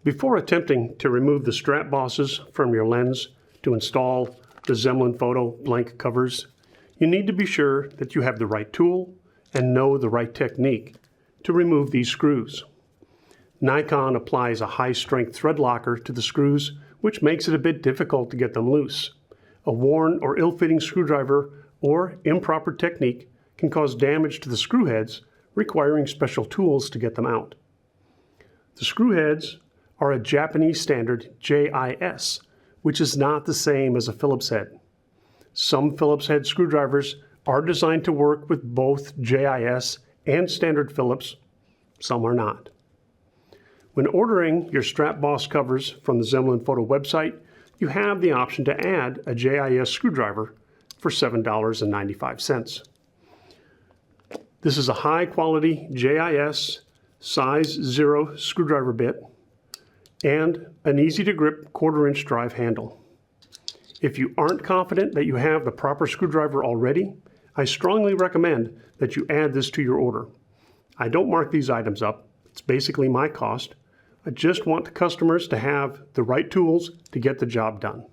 Before attempting to remove the strap bosses from your lens to install the Zemlin Photo blank covers, you need to be sure that you have the right tool and know the right technique to remove these screws. Nikon applies a high-strength thread locker to the screws, which makes it a bit difficult to get them loose. A worn or ill-fitting screwdriver or improper technique can cause damage to the screw heads, requiring special tools to get them out. The screw heads are a Japanese standard JIS, which is not the same as a Phillips head. Some Phillips head screwdrivers are designed to work with both JIS and standard Phillips, some are not. When ordering your strap boss covers from the Zemlin Photo website, you have the option to add a JIS screwdriver for $7.95. This is a high-quality JIS size 0 screwdriver bit and an easy-to-grip 1/4-inch drive handle. If you aren't confident that you have the proper screwdriver already, I strongly recommend that you add this to your order. I don't mark these items up. It's basically my cost. I just want the customers to have the right tools to get the job done.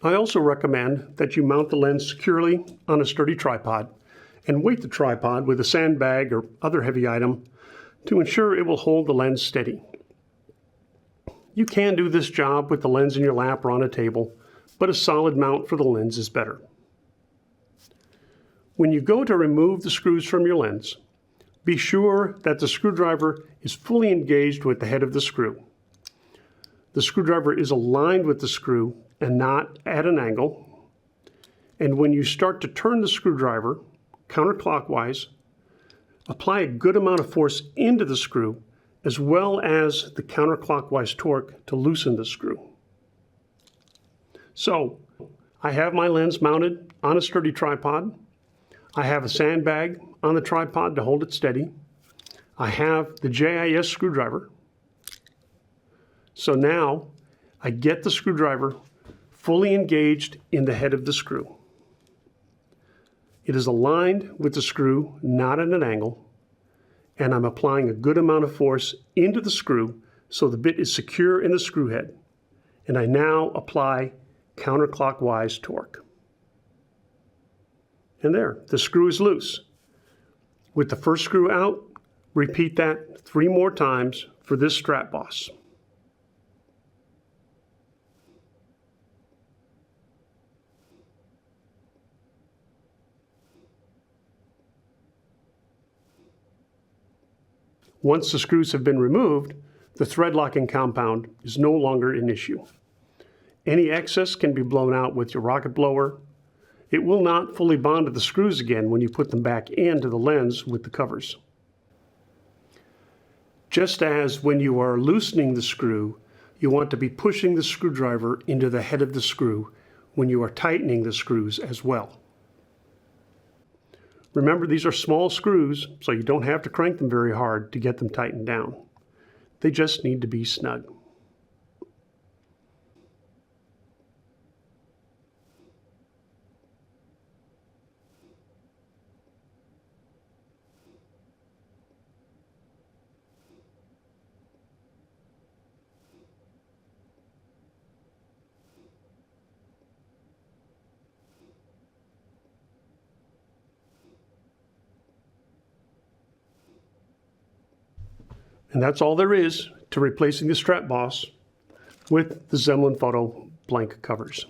I also recommend that you mount the lens securely on a sturdy tripod and weight the tripod with a sandbag or other heavy item to ensure it will hold the lens steady. You can do this job with the lens in your lap or on a table, but a solid mount for the lens is better. When you go to remove the screws from your lens, be sure that the screwdriver is fully engaged with the head of the screw. The screwdriver is aligned with the screw and not at an angle. And when you start to turn the screwdriver counterclockwise, apply a good amount of force into the screw as well as the counterclockwise torque to loosen the screw. So, I have my lens mounted on a sturdy tripod. I have a sandbag on the tripod to hold it steady. I have the JIS screwdriver. So now I get the screwdriver fully engaged in the head of the screw. It is aligned with the screw, not at an angle, and I'm applying a good amount of force into the screw so the bit is secure in the screw head. And I now apply counterclockwise torque. And there, the screw is loose. With the first screw out, repeat that 3 more times for this strap boss. Once the screws have been removed, the thread locking compound is no longer an issue. Any excess can be blown out with your rocket blower. It will not fully bond to the screws again when you put them back into the lens with the covers. Just as when you are loosening the screw, you want to be pushing the screwdriver into the head of the screw when you are tightening the screws as well. Remember, these are small screws, so you don't have to crank them very hard to get them tightened down. They just need to be snug. And that's all there is to replacing the strap boss with the Zemlin Photo blank covers.